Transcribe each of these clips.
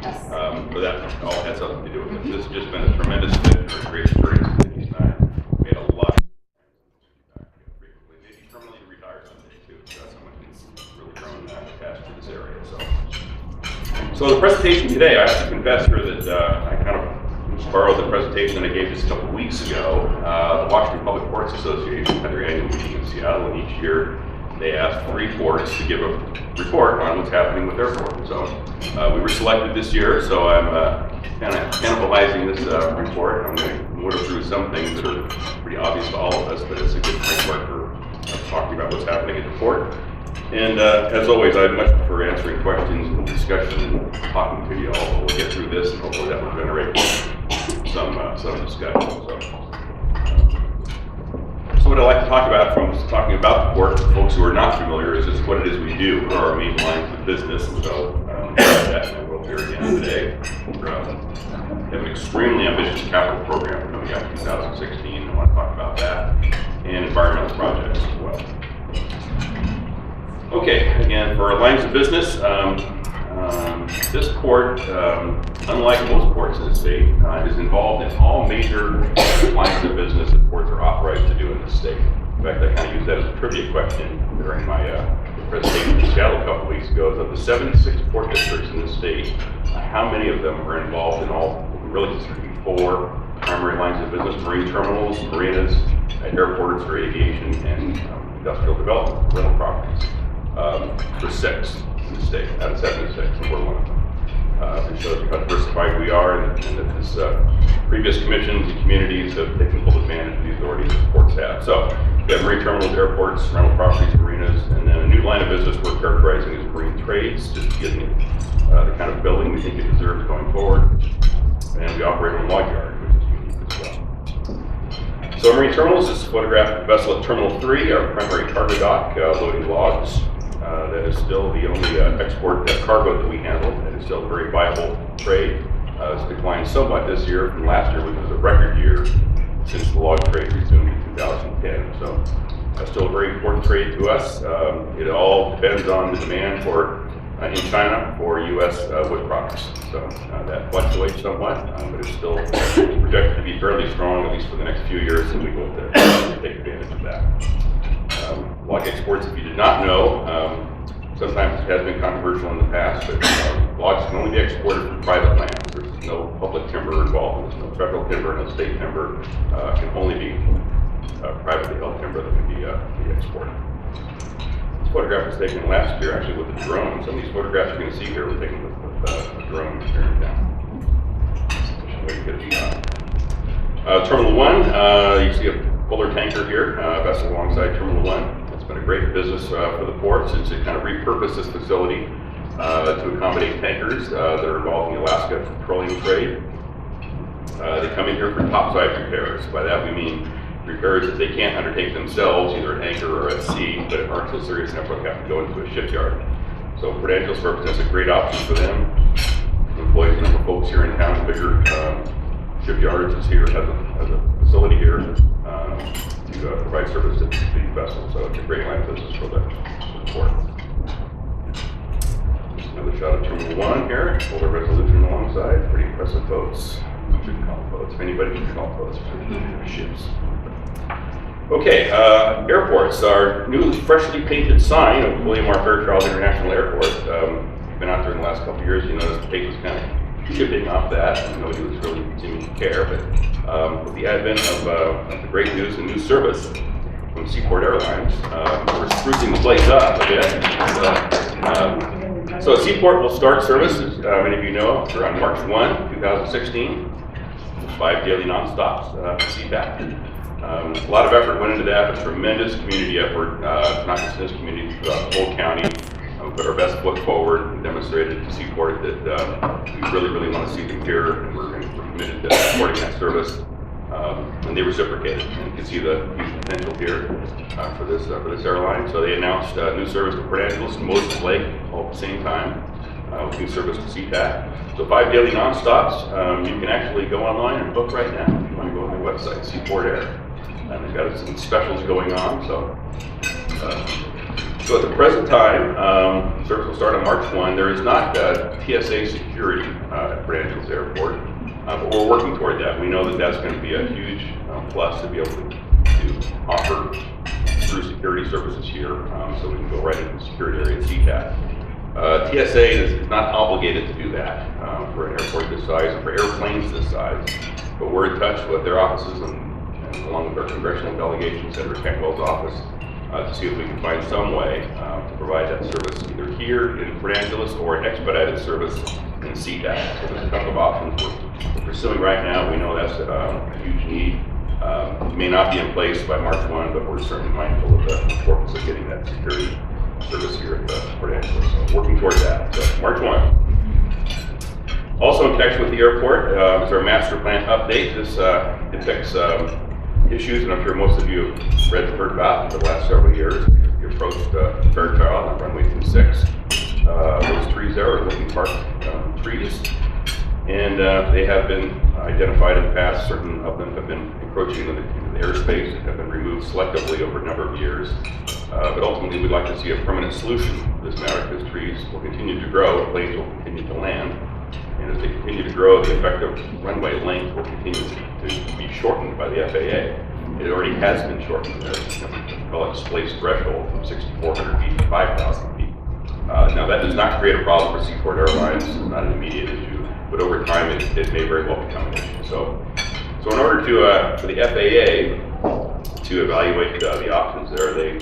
Yes. But that all had something to do with it. This has just been a tremendous fit for a great experience for Nikki and I. Made a lot of frequently, maybe permanently retire someday too. Someone who's really grown attached to this area. So the presentation today, I have to confess here that I kind of borrowed the presentation that I gave just a couple of weeks ago. The Washington Public Ports Association had their annual meeting in Seattle, and each year they asked for reports to give a report on what's happening with their port. So we were selected this year, so I'm kind of cannibalizing this report. I'm going to motor through some things that are pretty obvious to all of us, but it's a good framework for talking about what's happening at the port. And as always, I'd much prefer answering questions and discussion and talking to you all. We'll get through this, and hopefully that will generate some discussion. So what I'd like to talk about from talking about the port, for folks who are not familiar, is just what it is we do, what are our main lines of business. And so that we'll hear again today. We have an extremely ambitious capital program coming out in 2016. I want to talk about that, and environmental projects as well. Okay, again, for our lines of business, this port, unlike most ports in the state, is involved in all major lines of business that ports are authorized to do in the state. In fact, I kind of used that as a trivia question during my presentation in Seattle a couple of weeks ago. Of the 76 port districts in the state, how many of them are involved in all, really just 4 primary lines of business: marine terminals, marinas, airports for aviation, and industrial development, rental properties. For 6 in the state, out of 76, and we're one of them. It shows you how diversified we are, and that this previous commissions and communities have taken full advantage of the authorities that ports have. So we have marine terminals, airports, rental properties, marinas, and then a new line of business we're characterizing as marine trades, just getting the kind of building we think it deserves going forward. And we operate on log yard, which is unique as well. So marine terminals is photographed of the vessel at Terminal 3, our primary cargo dock, loading logs. That is still the only export cargo that we handle. It is still a very viable trade. It's declined somewhat this year from last year, which was a record year since the log trade resumed in 2010. So still a very important trade to us. It all depends on the demand for in China for U.S. wood products. So that fluctuates somewhat, but it's still projected to be fairly strong, at least for the next few years, and we hope to take advantage of that. Log exports, if you did not know, sometimes it has been controversial in the past, but logs can only be exported from private lands. There's no public timber involved. There's no federal timber, no state timber. Can only be privately held timber that can be exported. This photograph was taken last year, actually, with a drone. Some of these photographs you're going to see here were taken with a drone here and down. Way to get a shot. Terminal 1, you see a Fuller tanker here, vessel alongside Terminal 1. It's been a great business for the ports. It's to kind of repurpose this facility to accommodate tankers that are involved in the Alaska petroleum trade. They come in here for topside repairs. By that we mean repairs that they can't undertake themselves, either at anchor or at sea, but aren't so serious enough to have to go into a shipyard. So Port Angeles represents a great option for them. Employs a number of folks here in town, bigger shipyards is here, has a facility here to provide service to these vessels. So it's a great line of business for the port. Just another shot of Terminal 1 here, older resolution alongside, pretty impressive boats. You shouldn't call them boats, if anybody can call them boats, for ships. Okay, airports. Our new freshly painted sign of William R. Fairchild International Airport. Been out there in the last couple of years, you notice the paint was kind of chipping off that, and nobody was really seeming to care, but with the advent of the great news and new service from Seaport Airlines, we're sprucing the place up a bit. So Seaport will start service, as many of you know, on March 1, 2016, 5 daily non-stops to SeaTac. A lot of effort went into that, a tremendous community effort, not just in this community, throughout the whole county. We put our best foot forward and demonstrated to Seaport that we really, really want to see them here, and we're committed to supporting that service. And they reciprocated, and you can see the huge potential here for this airline. So they announced new service to Port Angeles and Moses Lake all at the same time, with new service to SeaTac. So 5 daily non-stops. You can actually go online and book right now if you want to go on their website, Seaport Air. And they've got some specials going on, so So at the present time, service will start on March 1. There is not TSA security at Port Angeles Airport, but we're working toward that. We know that that's going to be a huge plus to be able to offer through security services here, so we can go right into the security area and see that. TSA is not obligated to do that for an airport this size and for airplanes this size, but we're in touch with their offices and along with our congressional delegation, Senator Cantwell's office, to see if we can find some way to provide that service either here in Port Angeles or an expedited service in SeaTac. So there's a couple of options we're pursuing right now. We know that's a huge need. It may not be in place by March 1, but we're certainly mindful of the importance of getting that security service here at Port Angeles. So working towards that. So March 1. Also in connection with the airport is our master plan update. This depicts issues, and I'm sure most of you have read and heard about in the last several years. We approached Fairchild on runway 26. Those trees there are Lincoln Park trees, and they have been identified in the past. Certain of them have been encroaching into the airspace and have been removed selectively over a number of years. But ultimately, we'd like to see a permanent solution to this matter, because trees will continue to grow, planes will continue to land, and as they continue to grow, the effective runway length will continue to be shortened by the FAA. It already has been shortened. We call it displaced threshold from 6,400 feet to 5,000 feet. Now, that does not create a problem for Seaport Airlines. It's not an immediate issue, but over time, it may very well become an issue. So in order for the FAA to evaluate the options there, they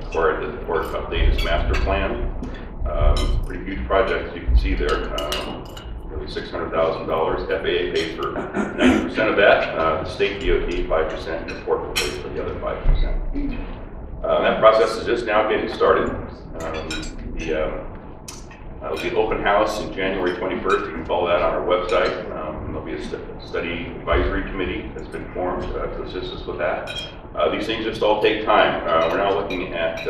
required that the port update its master plan. Pretty huge project, as you can see there. Nearly $600,000. FAA pays for 90% of that. The state DOT 5%, and the port will pay for the other 5%. That process is just now getting started. There'll be an open house in January 21st. You can follow that on our website. There'll be a study advisory committee that's been formed to assist us with that. These things just all take time. We're now looking at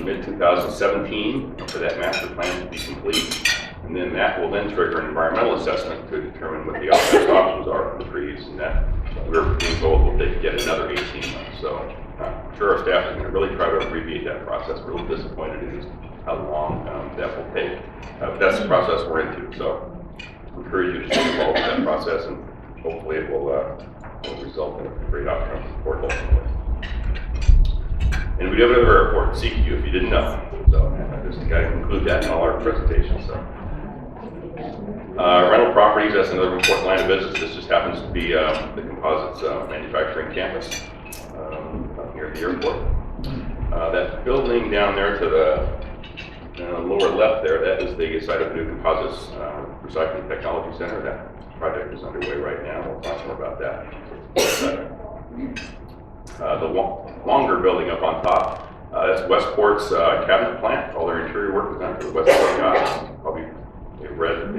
mid-2017 for that master plan to be complete. And then that will then trigger an environmental assessment to determine what the best options are for the trees, and that we're being told will take yet another 18 months. So I'm sure our staff is going to really try to abbreviate that process. We're a little disappointed in just how long that will take. But that's the process we're into. So I encourage you to stay involved in that process, and hopefully it will result in a great outcome for the port ultimately. And we do have another airport, CQ, if you didn't know. So I just got to include that in all our presentations. So. Rental properties, that's another important line of business. This just happens to be the composites manufacturing campus here at the airport. That building down there to the lower left there, that is the site of the new composites recycling technology center. That project is underway right now. We'll talk more about that. The longer building up on top, that's Westport's cabinet plant. All their interior work is done for the Westport yachts. Probably they've read that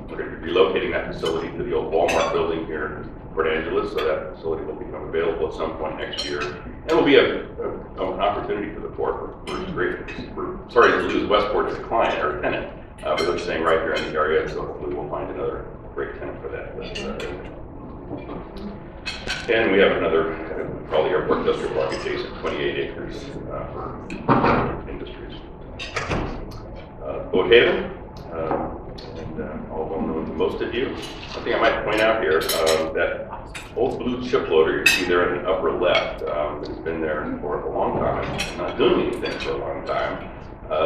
we're going to be relocating that facility to the old Walmart building here in Port Angeles, so that facility will become available at some point next year. And it will be an opportunity for the port. We're sorry to lose Westport as a client or a tenant, but they're staying right here in the area, so hopefully we'll find another great tenant for that. And we have another, called the Airport Industrial Park, adjacent 28 acres for industries. Boat Haven. And all well known to most of you. One thing I might point out here, that old blue chip loader you see there in the upper left, it's been there for a long time, not doing anything for a long time,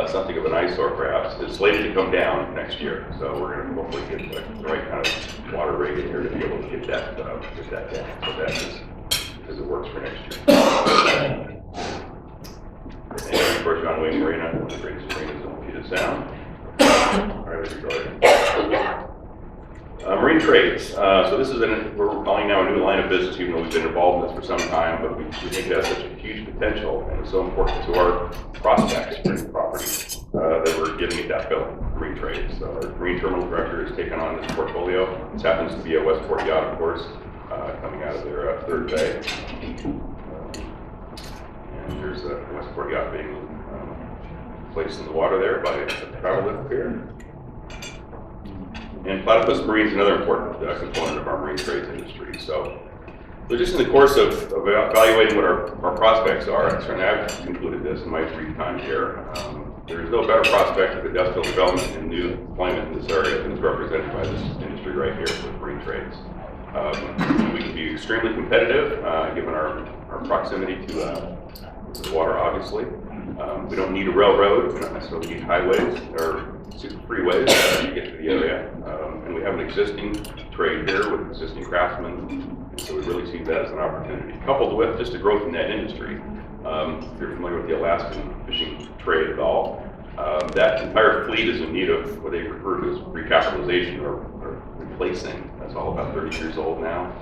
something of an eyesore perhaps. It's slated to come down next year, so we're going to hopefully get the right kind of water rate in here to be able to get that down. So that is, because it works for next year. And of course, John Wayne Marina, one of the greatest marinas in Puget Sound. Marine trades. So this is we're calling now a new line of business, even though we've been involved in this for some time, but we think it has such a huge potential, and it's so important to our prospects for the property that we're giving it that bill, marine trades. So our marine terminal director has taken on this portfolio. This happens to be a Westport yacht, of course, coming out of their third bay. And there's a Westport yacht being placed in the water there by a travel lift pier. And Platypus Marine is another important component of our marine trades industry. So So just in the course of evaluating what our prospects are, and certainly I've concluded this in my brief time here, there is no better prospect of industrial development and new employment in this area than is represented by this industry right here with marine trades. We can be extremely competitive given our proximity to the water, obviously. We don't need a railroad, we don't necessarily need highways or freeways to get to the area. And we have an existing trade here with existing craftsmen, and so we really see that as an opportunity. Coupled with just the growth in that industry. If you're familiar with the Alaskan fishing trade at all, that entire fleet is in need of what they refer to as recapitalization or replacing. That's all about 30 years old now.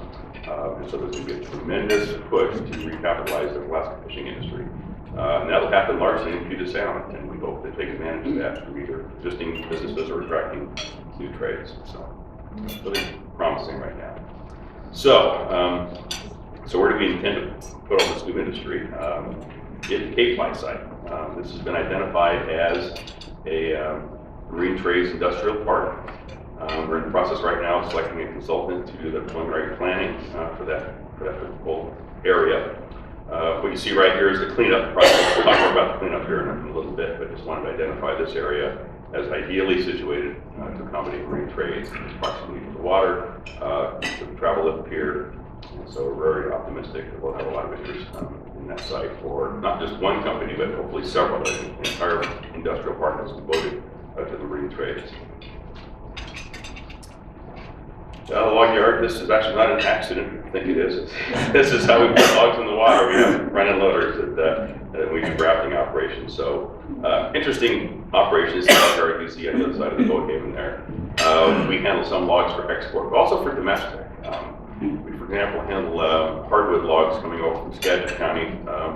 And so there's going to be a tremendous push to recapitalize the Alaskan fishing industry. And that'll happen largely in Puget Sound, and we hope to take advantage of that through either existing businesses or attracting new trades. So it's really promising right now. So, where do we intend to put all this new industry? At Cape Flight site. This has been identified as a marine trades industrial park. We're in the process right now of selecting a consultant to do the preliminary planning for that whole area. What you see right here is the cleanup process. We'll talk more about the cleanup here in a little bit, but just wanted to identify this area as ideally situated to accommodate marine trades. It's proximity to the water, to the travel lift pier, and so we're very optimistic that we'll have a lot of interest in that site for not just one company, but hopefully several. The entire industrial park is devoted to the marine trades. Log yard, this is actually not an accident. I think it is. This is how we put logs in the water. We have front-end loaders that we do rafting operations. So interesting operations. Log yard you see on the other side of the boat haven there. We handle some logs for export, but also for domestic. We, for example, handle hardwood logs coming over from Skagit County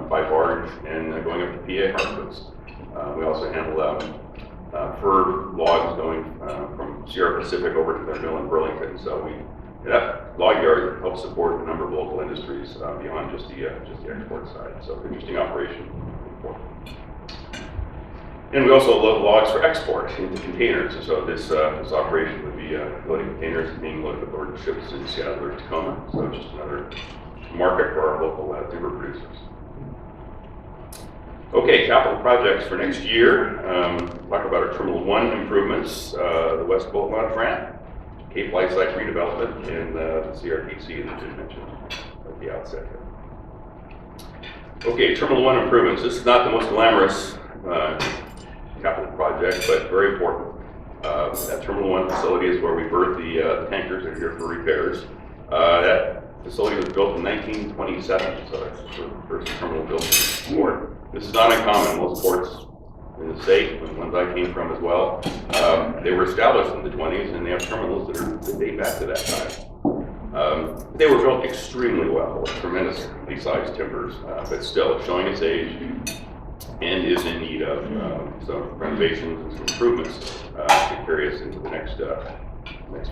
by barge and going up to PA hardwoods. We also handle fir logs going from Sierra Pacific over to their mill in Burlington. So that log yard helps support a number of local industries beyond just the export side. So interesting operation. And we also load logs for export into containers. And so this operation would be loading containers and being loaded aboard ships in Seattle or Tacoma. So just another market for our local timber producers. Okay, capital projects for next year. Talk about our Terminal 1 improvements, the West Boat Launch Ramp, Cape Flight site redevelopment, and the CRPC that you mentioned at the outset here. Okay, Terminal 1 improvements. This is not the most glamorous capital project, but very important. That Terminal 1 facility is where we berth the tankers that are here for repairs. That facility was built in 1927, so that's the first terminal built in the port. This is not uncommon. Most ports in the state, and the ones I came from as well, they were established in the 20s, and they have terminals that date back to that time. They were built extremely well, with tremendously sized timbers, but still showing its age and is in need of some renovations and some improvements to carry us into the next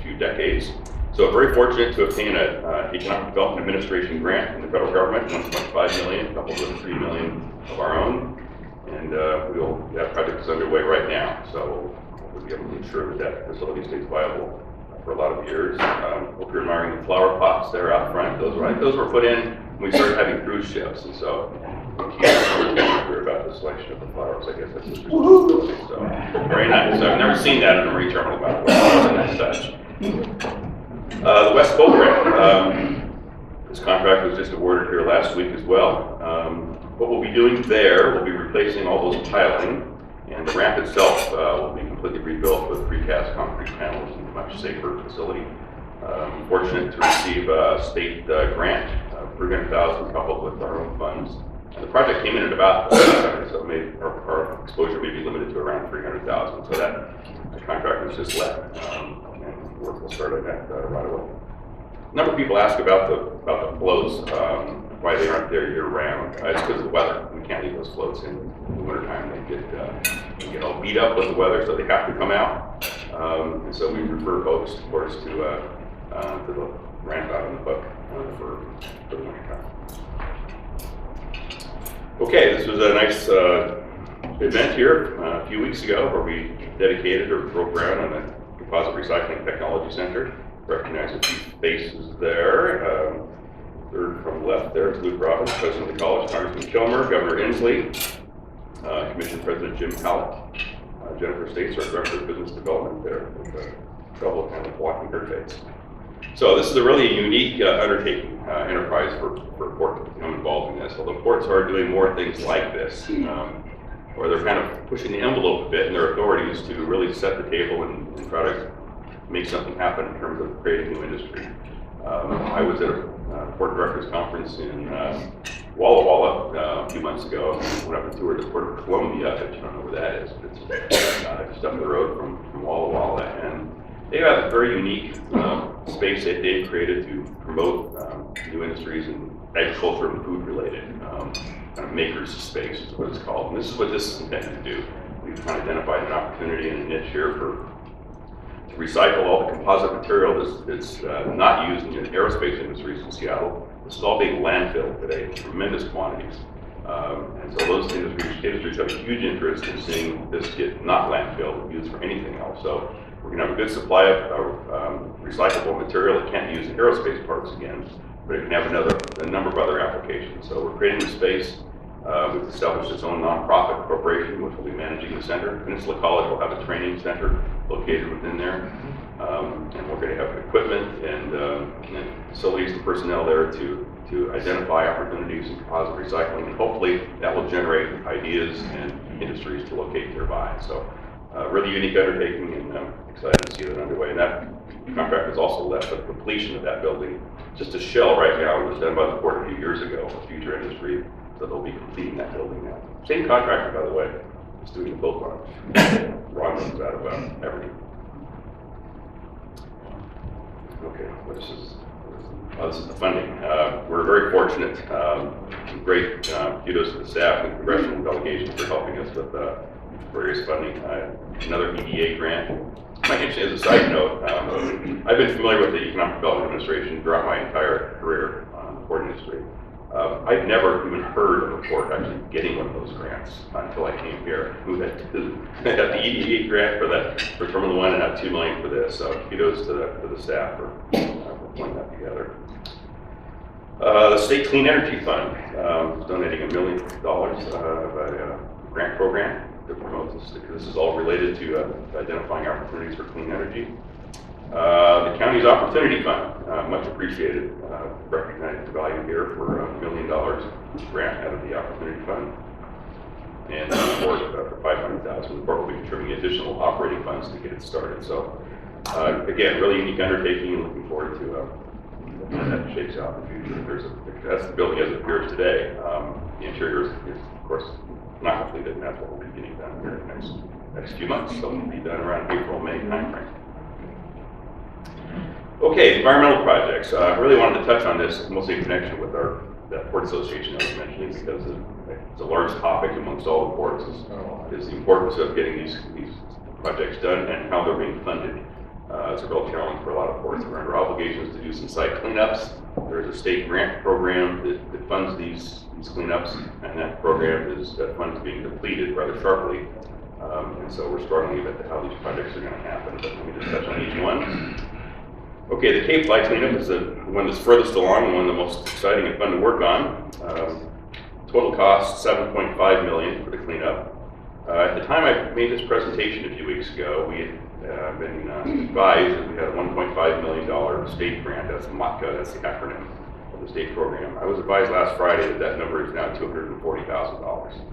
few decades. So very fortunate to obtain an Economic Development Administration grant from the federal government, $1.5 million, coupled with $3 million of our own. And that project is underway right now. So we'll be able to ensure that facility stays viable for a lot of years. Hope you're admiring the flower pots there out front. Those were put in when we started having cruise ships. And so we're about the selection of the flowers. I guess that's just responsibility. So very nice. I've never seen that in a marine terminal, by the way. As such. The West Boat Ramp, this contract was just awarded here last week as well. What we'll be doing there, we'll be replacing all those piling, and the ramp itself will be completely rebuilt with precast concrete panels and a much safer facility. Fortunate to receive a state grant, $300,000 coupled with our own funds. And the project came in at about $700,000, so our exposure may be limited to around $300,000. So that contract was just let. Work will start on that right away. A number of people ask about the floats, why they aren't there year round. It's because of the weather. We can't leave those floats in the wintertime. They get all beat up with the weather, so they have to come out. And so we refer folks, of course, to the ramp out on the book for the wintertime. Okay, this was a nice event here a few weeks ago where we dedicated or broke ground on the Composite Recycling Technology Center. Recognize a few faces there. Third from left there is Luke Robbins, President of the College, Congressman Kilmer, Governor Inslee, Commission President Jim Hallett, Jennifer States, our Director of Business Development there, with trouble kind of blocking her face. So this is a really unique undertaking, enterprise for Port to become involved in this. Although ports are doing more things like this, where they're kind of pushing the envelope a bit in their authorities to really set the table and try to make something happen in terms of creating new industry. I was at a Port Directors Conference in Walla Walla a few months ago. Went up and toured the Port of Columbia, if you don't know where that is. It's just up the road from Walla Walla. And they have a very unique space that they've created to promote new industries in agriculture and food related. Kind of makers space is what it's called. And this is what this is intended to do. We've kind of identified an opportunity and a niche here to recycle all the composite material that's not used in the aerospace industries in Seattle. This is all being landfilled today in tremendous quantities. And so those industries have a huge interest in seeing this get not landfilled, used for anything else. So we're going to have a good supply of recyclable material that can't be used in aerospace parts again, but it can have a number of other applications. So we're creating a space. We've established its own nonprofit corporation, which will be managing the center. Peninsula College will have a training center located within there. And we're going to have equipment and facilities and personnel there to identify opportunities in composite recycling. And hopefully that will generate ideas and industries to locate nearby. So really unique undertaking, and I'm excited to see that underway. And that contract is also left for the completion of that building. Just a shell right now. It was done by the port a few years ago for future industry. So they'll be completing that building now. Same contractor, by the way, is doing the build farm. Ron runs out of Aberdeen. Okay, this is the funding. We're very fortunate. Great kudos to the staff and congressional delegation for helping us with various funding. Another EDA grant. Actually, as a side note, I've been familiar with the Economic Development Administration throughout my entire career in the port industry. I've never even heard of a port actually getting one of those grants until I came here. I got the EDA grant for Terminal 1 and now $2 million for this. So kudos to the staff for putting that together. The State Clean Energy Fund is donating $1 million by a grant program to promote this. This is all related to identifying opportunities for clean energy. The county's Opportunity Fund, much appreciated, recognized the value here for $1 million grant out of the Opportunity Fund. And the board for $500,000. The board will be contributing additional operating funds to get it started. So again, really unique undertaking, and looking forward to how that shakes out in the future. That's the building as it appears today. The interior is of course not completed, and that's what we'll be getting done here in the next few months. So it'll be done around April, May timeframe. Okay, environmental projects. I really wanted to touch on this, mostly in connection with that port association I was mentioning, because it's a large topic amongst all the ports, is the importance of getting these projects done and how they're being funded. It's a real challenge for a lot of ports. We're under obligations to do some site cleanups. There's a state grant program that funds these cleanups, and that program that funds being depleted rather sharply. And so we're struggling a bit to how these projects are going to happen, but let me just touch on each one. Okay, the Cape Fly cleanup is the one that's furthest along and one of the most exciting and fun to work on. Total cost $7.5 million for the cleanup. At the time I made this presentation a few weeks ago, we had been advised that we had a $1.5 million state grant. That's MOTCA, that's the acronym of the state program. I was advised last Friday that number is now $240,000.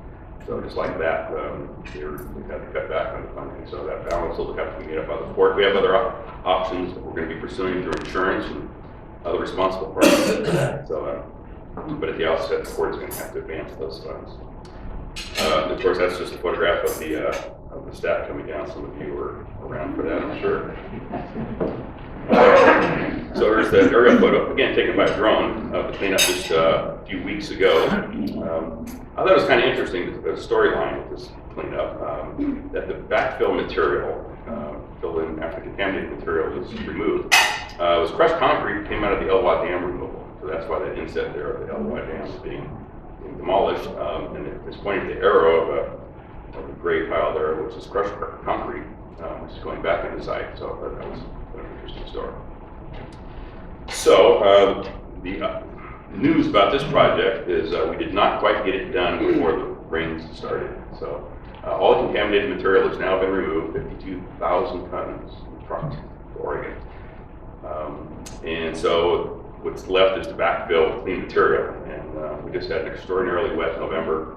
So just like that, we had to cut back on the funding. So that balance will have to be made up by the port. We have other options that we're going to be pursuing through insurance and other responsible parties for that. So, but at the outset, the port is going to have to advance those funds. Of course, that's just a photograph of the staff coming down. Some of you were around for that, I'm sure. So there's the aerial photo, again, taken by a drone of the cleanup just a few weeks ago. I thought it was kind of interesting, the storyline of this cleanup, that the backfill material, filled in after contaminated material was removed, was crushed concrete, came out of the Elwha Dam removal. So that's why that inset there of the Elwha Dam is being demolished, and it's pointing to the arrow of a gray pile there, which is crushed concrete, which is going back in the site. So that was an interesting story. So The news about this project is we did not quite get it done before the rains started. So all contaminated material has now been removed, 52,000 tons trucked to Oregon. And so what's left is to backfill with clean material. And we just had an extraordinarily wet November.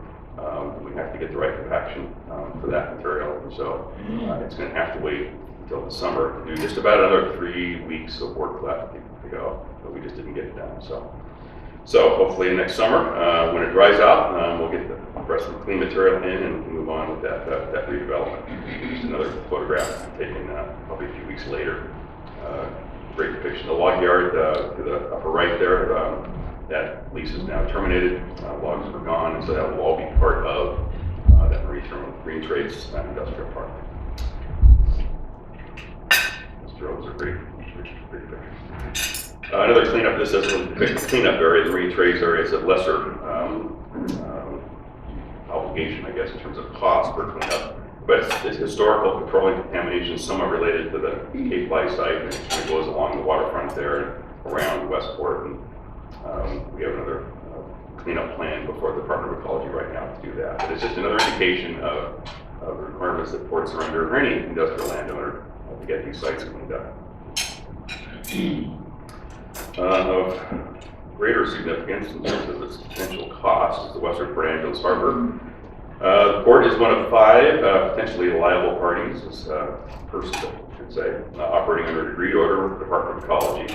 We have to get the right compaction for that material. So it's going to have to wait until the summer to do just about another 3 weeks of work left to go, but we just didn't get it done. So hopefully next summer, when it dries out, we'll get the rest of the clean material in and move on with that redevelopment. Just another photograph taken probably a few weeks later. Great depiction. The log yard to the upper right there, that lease is now terminated. Logs are gone, and so that will all be part of that Marine Trades Industrial Park. Those are great pictures. Another cleanup, this is a cleanup area, the Marine Trades area is a lesser obligation, I guess, in terms of cost per cleanup. But it's historical petroleum contamination, somewhat related to the Cape Fly site, and it goes along the waterfront there and around Westport. And we have another cleanup plan before the Department of Ecology right now to do that. But it's just another indication of the requirements that ports are under for any industrial landowner to get these sites cleaned up. Of greater significance in terms of its potential cost is the Western Port Angeles Harbor. The port is one of 5 potentially liable parties, persons, I should say, operating under a agreed order with the Department of Ecology.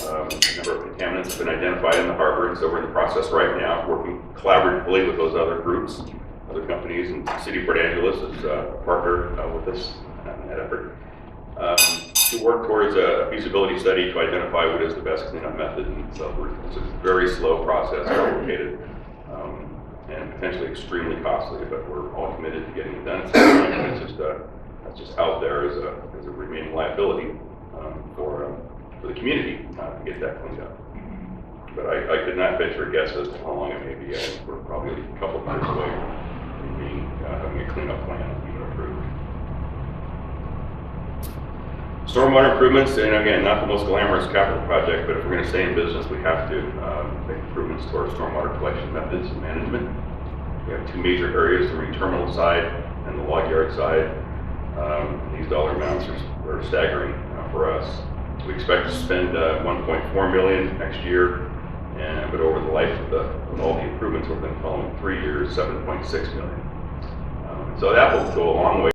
A number of contaminants have been identified in the harbor, and so we're in the process right now, working collaboratively with those other groups, other companies, and the City of Port Angeles is a partner with us in that effort. To work towards a feasibility study to identify what is the best cleanup method, and so it's a very slow process, complicated, and potentially extremely costly, but we're all committed to getting it done. It's just out there as a remaining liability for the community to get that cleaned up. But I could not venture a guess as to how long it may be. We're probably a couple of years away from having a cleanup plan even approved. Stormwater improvements, and again, not the most glamorous capital project, but if we're going to stay in business, we have to make improvements to our stormwater collection methods and management. We have 2 major areas, the marine terminal side and the log yard side. These dollar amounts are staggering for us. We expect to spend $1.4 million next year, but over the life of all the improvements over the following 3 years, $7.6 million. So that will go a long way.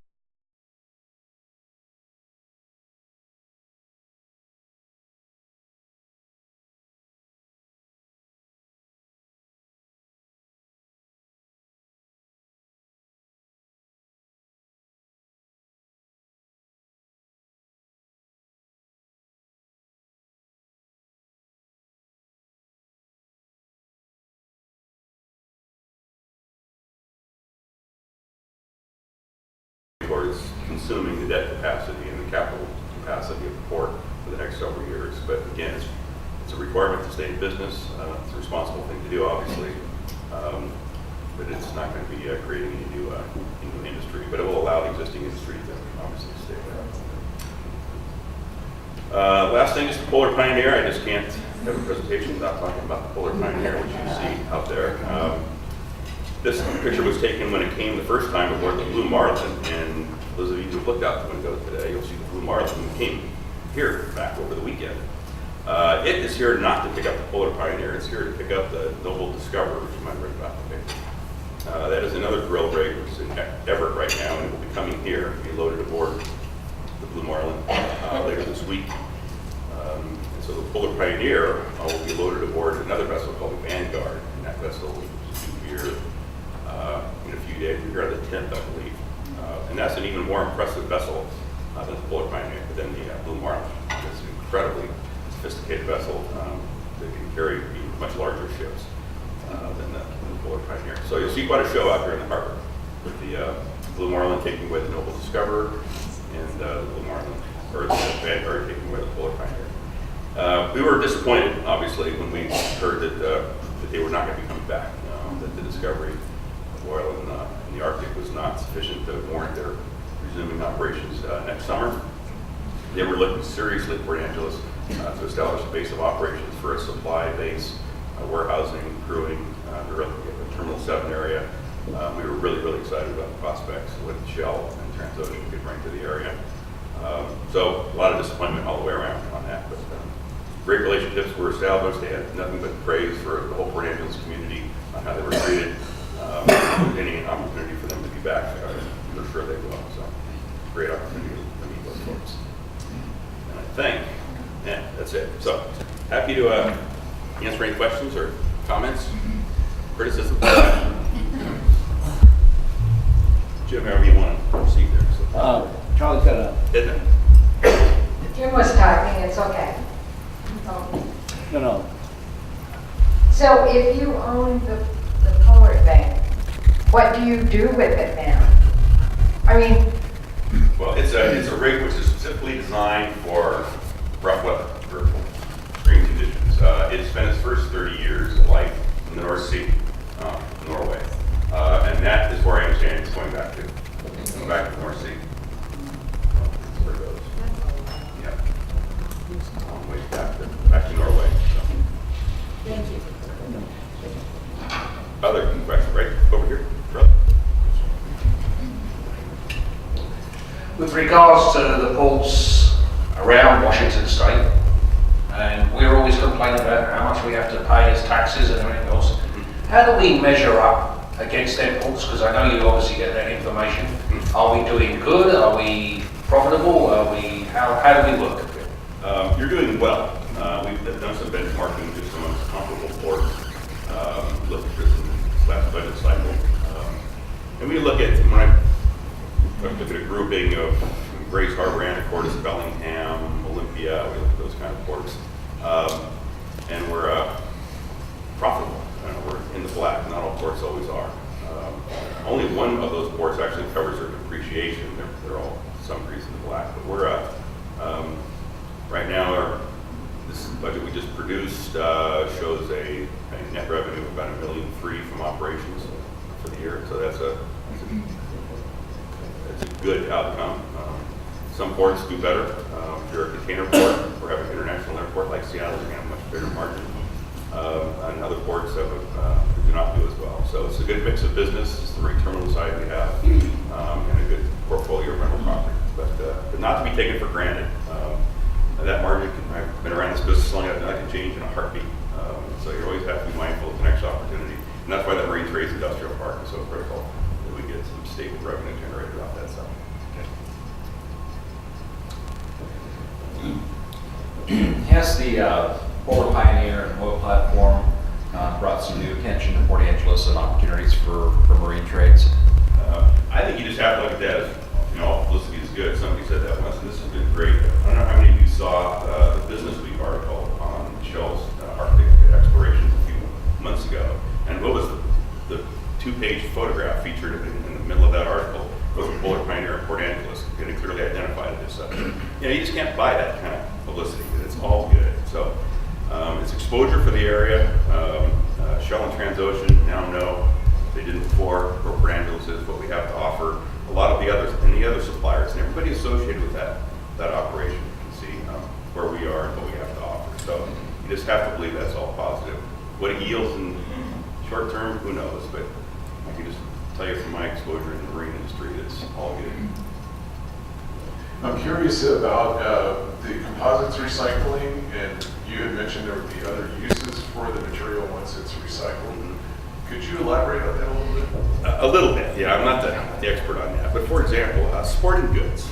Towards consuming the debt capacity and the capital capacity of the port for the next several years. But again, it's a requirement to stay in business. It's a responsible thing to do, obviously. But it's not going to be creating any new industry, but it will allow the existing industry to obviously stay there. Last thing is the Polar Pioneer. I just can't have a presentation without talking about the Polar Pioneer, which you see out there. This picture was taken when it came the first time aboard the Blue Marlin, and those of you who've looked out the window today, you'll see the Blue Marlin came here back over the weekend. It is here not to pick up the Polar Pioneer, it's here to pick up the Noble Discoverer, which you might read about the picture. That is another drill rig which is in Everett right now, and it will be coming here to be loaded aboard the Blue Marlin later this week. And so the Polar Pioneer will be loaded aboard another vessel called the Vanguard, and that vessel will be here in a few days. We're here on the 10th, I believe. And that's an even more impressive vessel than the Polar Pioneer, than the Blue Marlin. It's an incredibly sophisticated vessel that can carry even much larger ships than the Polar Pioneer. So you'll see quite a show out here in the harbor with the Blue Marlin taking away the Noble Discoverer and the Blue Marlin, or the Vanguard taking away the Polar Pioneer. We were disappointed, obviously, when we heard that they were not going to be coming back, that the discovery of oil in the Arctic was not sufficient to warrant their resuming operations next summer. They were looking seriously at Port Angeles to establish a base of operations for a supply base warehousing, crewing, the Terminal 7 area. We were really excited about the prospects with Shell and Transocean could bring to the area. So a lot of disappointment all the way around on that, but great relationships were established. They had nothing but praise for the whole Port Angeles community on how they were treated. Any opportunity for them to be back there, we're sure they will. So great opportunity to meet those folks. And I think, yeah, that's it. So happy to answer any questions or comments, criticism. Jim, however you want to proceed there. So. Charlie's got a... Isn't it? Jim was talking, it's okay. No. So if you own the Polar thing, what do you do with it now? I mean, Well, it's a rig which is specifically designed for rough weather, for extreme conditions. It spent its first 30 years of life in the North Sea, Norway, and that is where I understand it's going back to. Going back to the North Sea. That's where it goes. Yeah. Long ways back to Norway. So. thank you. Other questions, right over here, brother. With regards to the ports around Washington State, and we're always complaining about how much we have to pay as taxes and everything else, how do we measure up against them ports? Because I know you obviously get that information. Are we doing good? Are we profitable? Are we, how do we look? You're doing well. We've done some benchmarking just amongst comparable ports. Looked at this in this last budget cycle. And we look at, when I look at a grouping of Grace Harbor, Anacortes, Bellingham, Olympia, we look at those kind of ports. And we're profitable. We're in the black. Not all ports always are. Only one of those ports actually covers their depreciation. They're all some degrees in the black. But we're right now, this budget we just produced shows a net revenue of about $1.3 million from operations for the year. So that's a good outcome. Some ports do better. If you're a container port or have an international airport like Seattle, you're going to have a much bigger margin. And other ports that do not do as well. So it's a good mix of business. It's the right terminal side we have, and a good portfolio of rental property. But not to be taken for granted. That margin, I've been around this business long enough, that can change in a heartbeat. So you always have to be mindful of the next opportunity. And that's why that Marine Trades Industrial Park is so critical, that we get some stable revenue generated off that side. Has the Polar Pioneer and Oil Platform brought some new attention to Port Angeles and opportunities for marine trades? I think you just have to look at that as, all publicity is good. Somebody said that once, and this has been great. I don't know how many of you saw the Business Week article on Shell's Arctic explorations a few months ago. And what was the two-page photograph featured in the middle of that article was a Polar Pioneer in Port Angeles, getting clearly identified as such. You just can't buy that kind of publicity. It's all good. So it's exposure for the area. Shell and Transocean now know, they didn't before, where Port Angeles is, what we have to offer. A lot of the others and the other suppliers and everybody associated with that operation can see where we are and what we have to offer. So you just have to believe that's all positive. What it yields in short term, who knows? But I can just tell you from my exposure in the marine industry, it's all good. I'm curious about the composites recycling, and you had mentioned there would be other uses for the material once it's recycled. Could you elaborate on that a little bit? A little bit, yeah. I'm not the expert on that, but for example, sporting goods,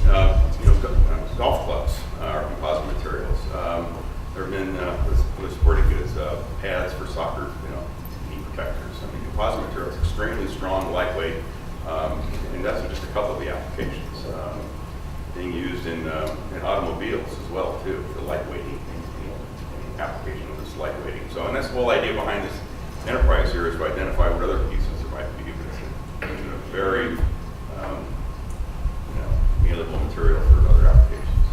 golf clubs are composite materials. There have been with sporting goods pads for soccer, knee protectors. I mean, composite materials extremely strong, lightweight, and that's just a couple of the applications. Being used in automobiles as well too, for lightweighting, any application of this lightweighting. So, and that's the whole idea behind this enterprise here, is to identify what other pieces there might be used in a very malleable material for other applications.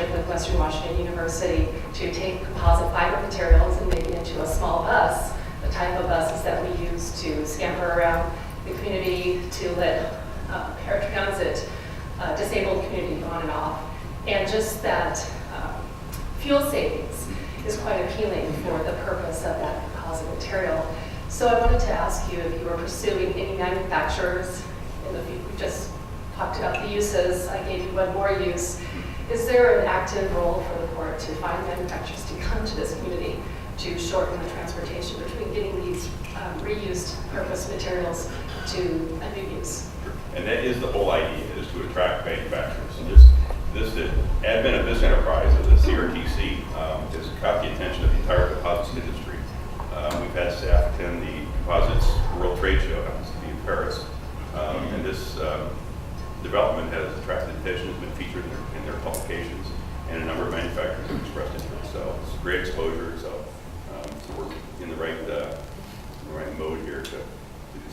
partnership with Western Washington University to take composite fiber materials and make it into a small bus, the type of buses that we use to scamper around the community to let paratransit, disabled community on and off. And just that fuel savings is quite appealing for the purpose of that composite material. So I wanted to ask you if you were pursuing any manufacturers in the future. We just talked about the uses. I gave you one more use. Is there an active role for the port to find manufacturers to come to this community to shorten the transportation between getting these reused purpose materials to a new use? And that is the whole idea, is to attract manufacturers. And this advent of this enterprise of the CRTC has caught the attention of the entire composites industry. We've had staff attend the Composites World Trade Show, happens to be in Paris. And this development has attracted attention, has been featured in their publications, and a number of manufacturers have expressed interest. So it's great exposure. So we're in the right mode here to do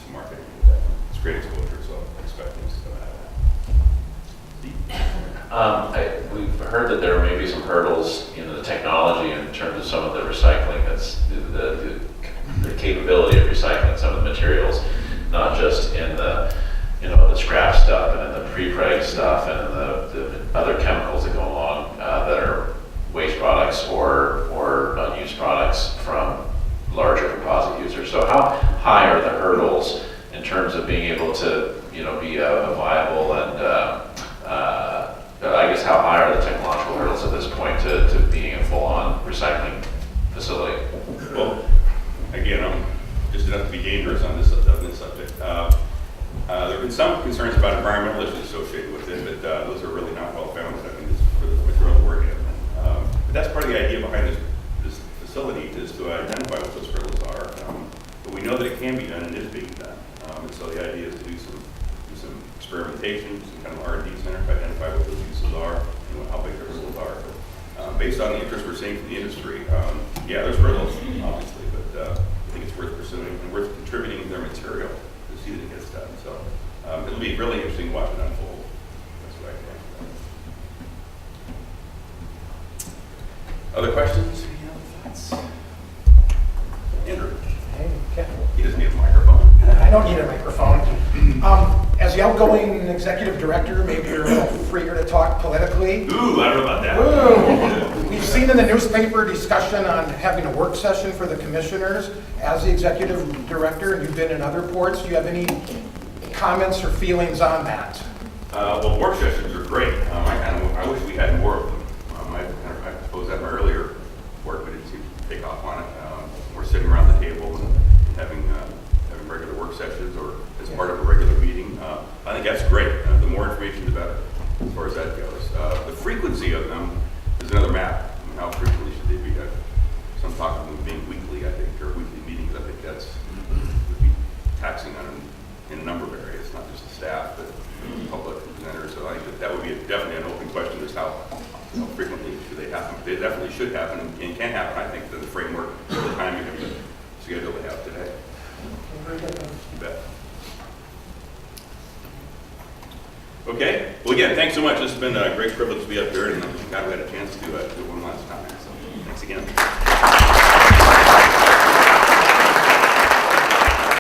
some marketing with that. It's great exposure. So I'm expecting some out of that. We've heard that there may be some hurdles in the technology in terms of some of the recycling, that's the capability of recycling some of the materials, not just in the the scrap stuff and in the pre-preg stuff and in the other chemicals that go along that are waste products or unused products from larger composite users. So how high are the hurdles in terms of being able to be a viable and I guess how high are the technological hurdles at this point to being a full-on recycling facility? Well, again, I'm just enough to be dangerous on this subject. There have been some concerns about environmental issues associated with it, but those are really not well founded. I mean, this is for the material we're in. But that's part of the idea behind this facility, is to identify what those hurdles are. But we know that it can be done and is being done. And so the idea is to do some experimentation, some kind of R&D center to identify what those uses are and how big the hurdles are. But, based on the interest we're seeing from the industry, yeah, there's hurdles, obviously, but I think it's worth pursuing and worth contributing their material to see that it gets done. So it'll be really interesting to watch it unfold. That's what I think. Other questions? Any other thoughts? Andrew? Hey, Ken. He doesn't need a microphone. I don't need a microphone. As the outgoing executive director, maybe you're a little freer to talk politically. Ooh, I don't know about that. Ooh. We've seen in the newspaper discussion on having a work session for the commissioners as the executive director, and you've been in other ports. Do you have any comments or feelings on that? Well, work sessions are great. I wish we had more of them. I suppose that in my earlier work, but it didn't seem to take off on it. We're sitting around the table and having regular work sessions or as part of a regular meeting. I think that's great. The more information, the better, as far as that goes. The frequency of them is another matter. I mean, how frequently should they be done? Some talk of them being weekly, I think, or weekly meetings. I think that's would be taxing on them in a number of areas, not just the staff, but the public presenters. So I think that would be definitely an open question: is how frequently should they happen? They definitely should happen and can happen. I think that the framework, the timing of the schedule they have today. You bet. Okay. Well, again, thanks so much. This has been a great privilege to be up here, and I'm glad we had a chance to do it one last time. So, thanks again.